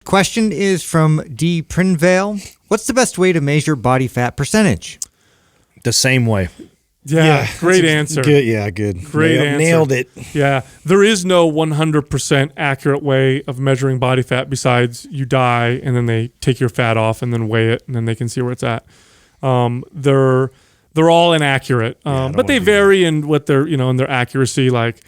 question is from D. Prinvale. What's the best way to measure body fat percentage? The same way. Yeah, great answer. Good, yeah, good. Great answer. Nailed it. Yeah, there is no 100% accurate way of measuring body fat besides you die and then they take your fat off and then weigh it and then they can see where it's at. They're all inaccurate, but they vary in what their in their accuracy. Like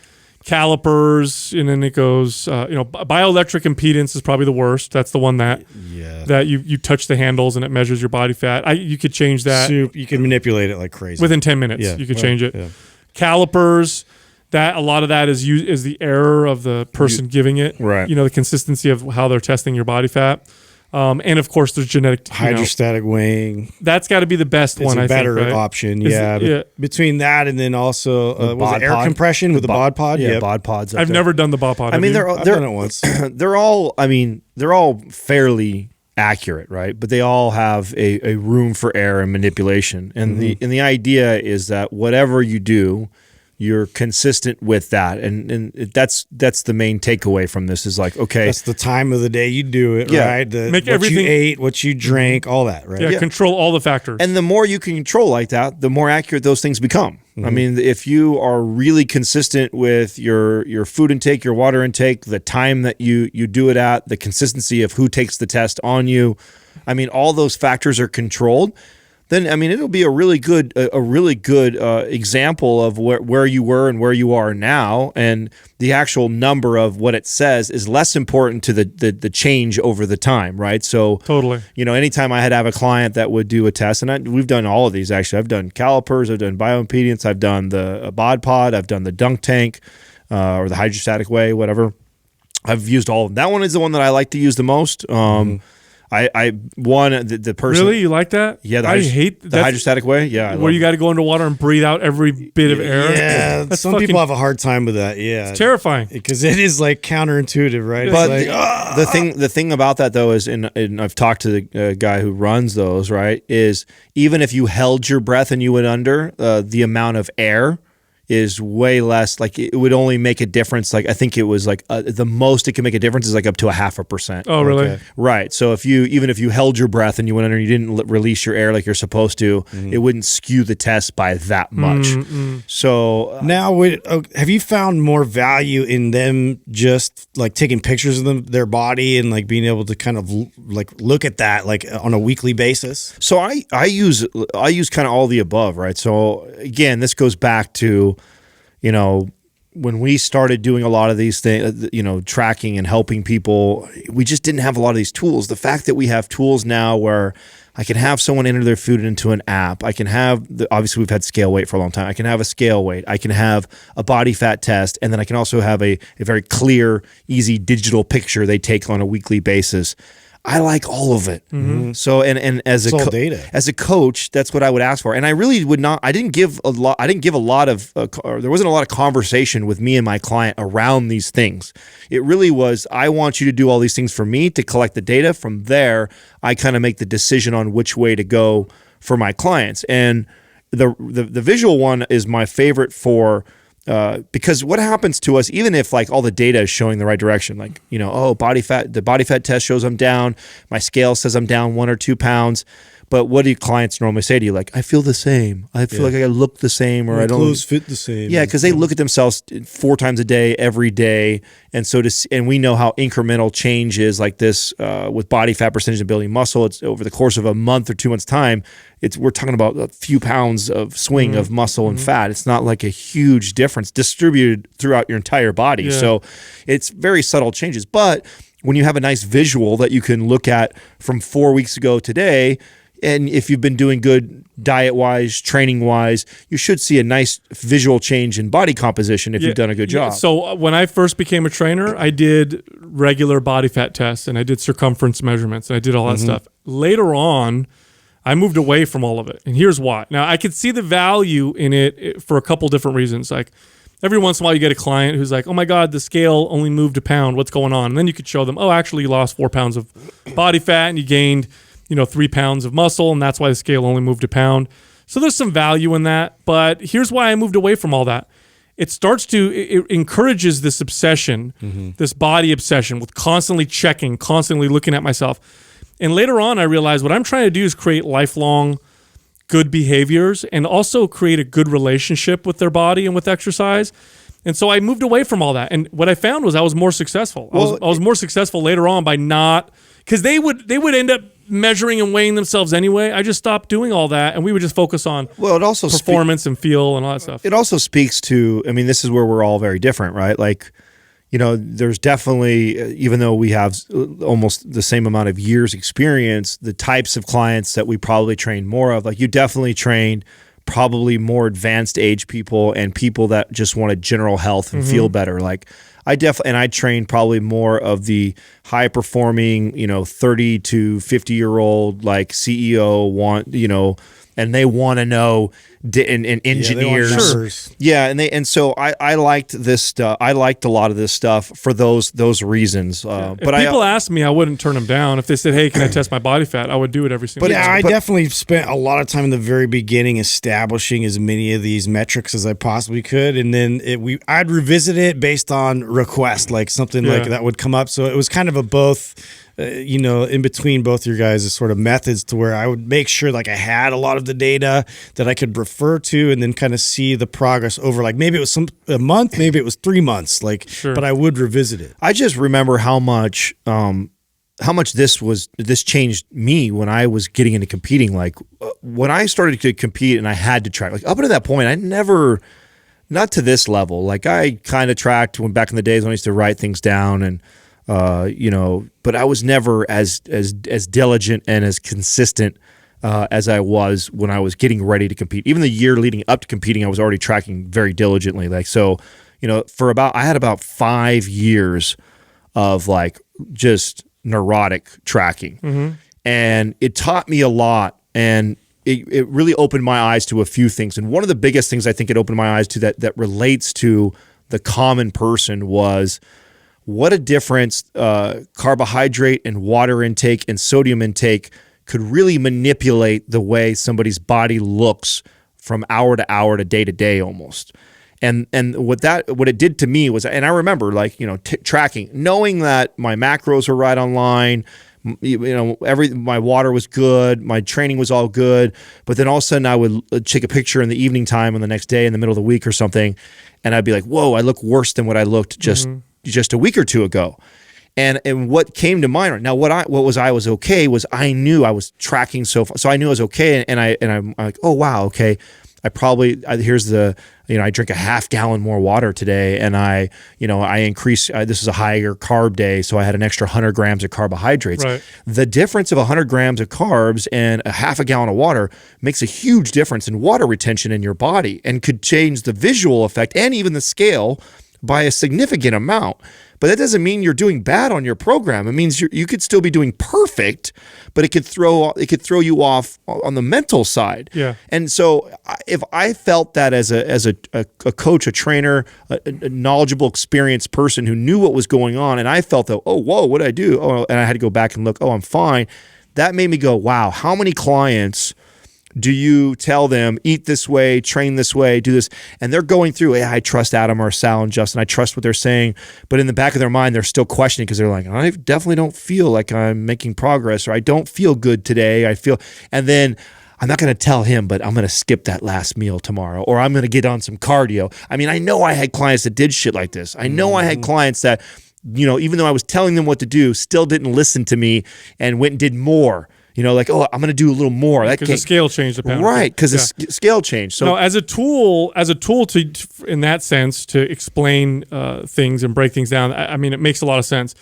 calipers, and then it goes. Bioelectric impedance is probably the worst. That's the one that you touch the handles and it measures your body fat. You could change that. You can manipulate it like crazy within 10 minutes. Yeah, you could change it. Yeah. Calipers. That a lot of that is the error of the person giving it. Right. The consistency of how they're testing your body fat. And of course, there's genetic hydrostatic weighing. That's got to be the best one. It's a better right? option. Between that and then also air compression with the bod pod. Yeah, bod pods. I've never done the bod pod. I mean, I've done it once. They're all fairly accurate, right? But they all have a room for error and manipulation. And the idea is that whatever you do, you're consistent with that, and that's the main takeaway from this is like, okay, that's the time of the day you do it, right? Make what everything you ate, what you drank, all that, right? Yeah, control all the factors. And the more you can control like that, the more accurate those things become. I mean, if you are really consistent with your food intake, your water intake, the time that you do it at, the consistency of who takes the test on you, I mean, all those factors are controlled. Then I mean it'll be a really good example of where you were and where you are now, and the actual number of what it says is less important to the change over the time, right? So totally, anytime I had to have a client that would do a test, and we've done all of these actually. I've done calipers, I've done bioimpedance, I've done the bod pod, I've done the dunk tank, or the hydrostatic weigh, whatever. I've used all of them. That one is the one that I like to use the most. The person. Really, you like that? Yeah, I hate the hydrostatic weigh. Yeah, where you got to go into water and breathe out every bit of air. Yeah, some people have a hard time with that. Yeah, it's terrifying because it is like counterintuitive, right? But the thing about that though is, and I've talked to the guy who runs those. Right, is even if you held your breath and you went under, the amount of air is way less. Like it would only make a difference. Like I think it was like the most it can make a difference is like up to 0.5%. Oh, really? Okay. Right. So if you held your breath and you went under and you didn't release your air like you're supposed to, it wouldn't skew the test by that much. So now, have you found more value in them just like taking pictures of their body and like being able to kind of like look at that like on a weekly basis? So I use kind of all the above, right? So again, this goes back to when we started doing a lot of these things, tracking and helping people, we just didn't have a lot of these tools. The fact that we have tools now where I can have someone enter their food into an app. I can have, obviously we've had scale weight for a long time. I can have a scale weight. I can have a body fat test. And then I can also have a very clear, easy digital picture they take on a weekly basis. I like all of it. So and as a coach, that's what I would ask for. And I really would not. I didn't give a lot. There wasn't a lot of conversation with me and my client around these things. It really was, I want you to do all these things for me to collect the data. From there, I kind of make the decision on which way to go for my clients. And the visual one is my favorite for. Because what happens to us, even if like all the data is showing the right direction, like, the body fat test shows I'm down, my scale says I'm down 1 or 2 pounds. But what do clients normally say to you? Like, I feel the same. I feel like I look the same, or I don't. Clothes fit the same. Yeah, because they look at themselves 4 times a day, every day, and and we know how incremental change is like this with body fat percentage and building muscle. It's over the course of a month or 2 months' time. We're talking about a few pounds of swing of muscle and fat. It's not like a huge difference distributed throughout your entire body. Yeah. So it's very subtle changes. But when you have a nice visual that you can look at from 4 weeks ago today. And if you've been doing good diet-wise, training-wise, you should see a nice visual change in body composition if you've done a good job. So when I first became a trainer, I did regular body fat tests, and I did circumference measurements, and I did all that stuff. Later on, I moved away from all of it, and here's why. Now, I could see the value in it for a couple different reasons. Like, every once in a while, you get a client who's like, oh my God, the scale only moved a pound. What's going on? And then you could show them, oh, actually, you lost 4 pounds of body fat, and you gained 3 pounds of muscle, and that's why the scale only moved a pound. So there's some value in that, but here's why I moved away from all that. it encourages this obsession, this body obsession with constantly checking, constantly looking at myself. And later on, I realized what I'm trying to do is create lifelong good behaviors and also create a good relationship with their body and with exercise. And so I moved away from all that. And what I found was I was more successful. I was more successful later on by not, because they would end up measuring and weighing themselves anyway. I just stopped doing all that, and we would just focus on it also performance and feel and all that stuff. It also speaks to, I mean, this is where we're all very different, right? Like, there's definitely, even though we have almost the same amount of years experience, the types of clients that we probably train more of, like you definitely trained probably more advanced age people and people that just wanted general health and feel better. Like I trained probably more of the high performing, 30 to 50 year old like CEO and they want to know and engineers. And so I liked this stuff. I liked a lot of this stuff for those reasons. But if people asked me, I wouldn't turn them down. If they said, "Hey, can I test my body fat?" I would do it every single day. I definitely spent a lot of time in the very beginning establishing as many of these metrics as I possibly could, and then I'd revisit it based on request, like something like that would come up. So it was kind of a both. In between both your guys' sort of methods, to where I would make sure like I had a lot of the data that I could refer to, and then kind of see the progress over, like maybe it was a month, maybe it was 3 months, but I would revisit it. I just remember how much this changed me when I was getting into competing. Like when I started to compete and I had to track, like up until that point, I never, not to this level. Like I kind of tracked when back in the days when I used to write things down and, but I was never as diligent and as consistent as I was when I was getting ready to compete. Even the year leading up to competing, I was already tracking very diligently. Like, so, I had about 5 years of like just neurotic tracking, and it taught me a lot, and it really opened my eyes to a few things. And one of the biggest things I think it opened my eyes to that relates to the common person was what a difference carbohydrate and water intake and sodium intake could really manipulate the way somebody's body looks from hour to hour to day almost. And what it did to me was, and I remember tracking, knowing that my macros were right on line, my water was good, my training was all good, but then all of a sudden I would take a picture in the evening time on the next day in the middle of the week or something, and I'd be like, whoa, I look worse than what I looked just a week or two ago. And what came to mind now, I was okay was I knew I was tracking so I knew I was okay, and I'm like, oh wow, okay, I drink a half gallon more water today, and I increase. This is a higher carb day, so I had an extra 100 grams of carbohydrates. Right. The difference of 100 grams of carbs and a half a gallon of water makes a huge difference in water retention in your body, and could change the visual effect and even the scale by a significant amount. But that doesn't mean you're doing bad on your program. It means you could still be doing perfect, but it could throw you off on the mental side. Yeah. And so if I felt that as a coach, a trainer, a knowledgeable, experienced person who knew what was going on, and I felt that, oh, whoa, what did I do? Oh, and I had to go back and look, oh, I'm fine. That made me go, wow, how many clients do you tell them, eat this way, train this way, do this? And they're going through, I trust Adam or Sal and Justin. I trust what they're saying. But in the back of their mind, they're still questioning, because they're like, I definitely don't feel like I'm making progress, or I don't feel good today. And then I'm not going to tell him, but I'm going to skip that last meal tomorrow, or I'm going to get on some cardio. I mean, I know I had clients that did shit like this. I know I had clients that, even though I was telling them what to do, still didn't listen to me and went and did more. Like, oh, I'm going to do a little more. Because the scale changed apparently. Right, because the scale changed. So, no, as a tool to in that sense, to explain things and break things down, I mean, it makes a lot of sense.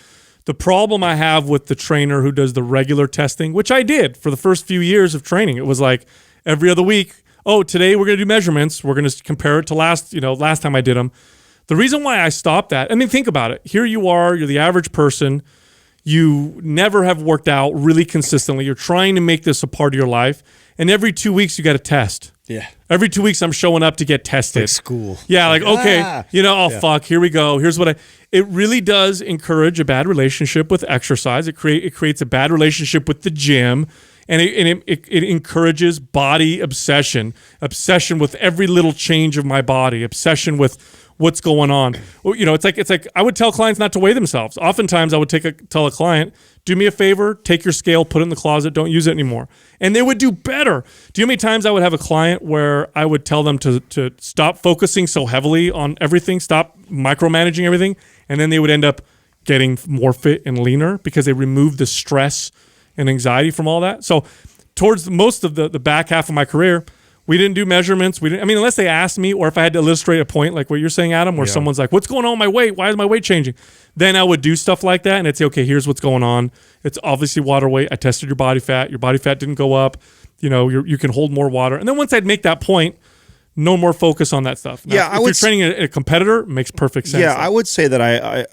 The problem I have with the trainer who does the regular testing, which I did for the first few years of training, it was like every other week, oh, today we're going to do measurements. We're going to compare it to last time I did them. The reason why I stopped that, I mean, think about it. Here you are, you're the average person. You never have worked out really consistently. You're trying to make this a part of your life. And every 2 weeks, you got to test. Yeah. Every 2 weeks, I'm showing up to get tested. Like school. Yeah, okay, fuck, here we go. Here's what it really does encourage a bad relationship with exercise. It creates a bad relationship with the gym. And it encourages body obsession with every little change of my body, obsession with what's going on. Well, it's like I would tell clients not to weigh themselves. Oftentimes I would tell a client, do me a favor, take your scale, put it in the closet, don't use it anymore. And they would do better. Do you know how many times I would have a client where I would tell them to stop focusing so heavily on everything, stop micromanaging everything, and then they would end up getting more fit and leaner because they removed the stress and anxiety from all that. So towards most of the back half of my career, we didn't do measurements. Unless they asked me, or if I had to illustrate a point like what you're saying, Adam, where someone's like, what's going on with my weight? Why is my weight changing? Then I would do stuff like that, and I'd say, okay, here's what's going on. It's obviously water weight. I tested your body fat. Your body fat didn't go up. You can hold more water. And then once I'd make that point, no more focus on that stuff. Now, if you're training a competitor, it makes perfect sense. Yeah, I would say that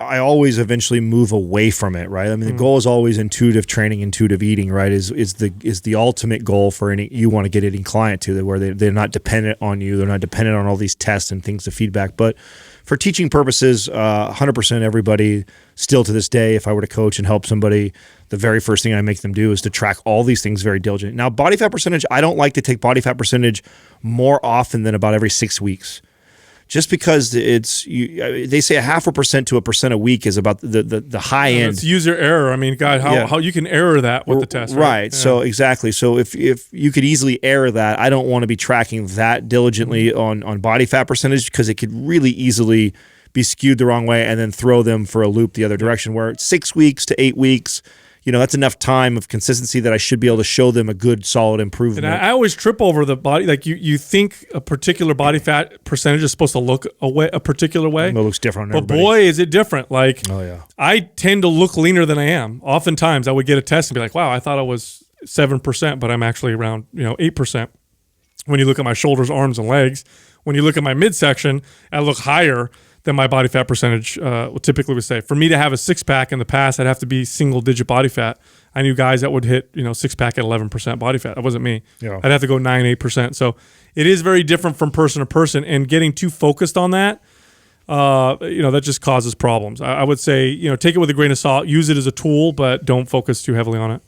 I always eventually move away from it, right? I mean, the goal is always intuitive training, intuitive eating, right? Is the ultimate goal for any you want to get any client to, where they're not dependent on you, they're not dependent on all these tests and things to feedback. But for teaching purposes, 100% everybody still to this day, if I were to coach and help somebody, the very first thing I make them do is to track all these things very diligently. Now, body fat percentage, I don't like to take body fat percentage more often than about every 6 weeks. Just because they say 0.5% to 1% a week is about the high end. It's user error. I mean, God, how you can error that with the test, right? Yeah. So exactly. So if you could easily error that, I don't want to be tracking that diligently on body fat percentage, because it could really easily be skewed the wrong way and then throw them for a loop the other direction. Where 6 weeks to 8 weeks, that's enough time of consistency that I should be able to show them a good, solid improvement. And I always trip over the body. Like you think a particular body fat percentage is supposed to look a particular way. It looks different on everybody. But boy, is it different. Like, oh yeah, I tend to look leaner than I am. Oftentimes I would get a test and be like, wow, I thought I was 7%, but I'm actually around 8%. When you look at my shoulders, arms, and legs, when you look at my midsection, I look higher than my body fat percentage typically would say. For me to have a six-pack in the past, I'd have to be single-digit body fat. I knew guys that would hit six-pack at 11% body fat. That wasn't me. Yeah. I'd have to go 9-8%. So it is very different from person to person, and getting too focused on that, that just causes problems. I would say take it with a grain of salt. Use it as a tool, but don't focus too heavily on it.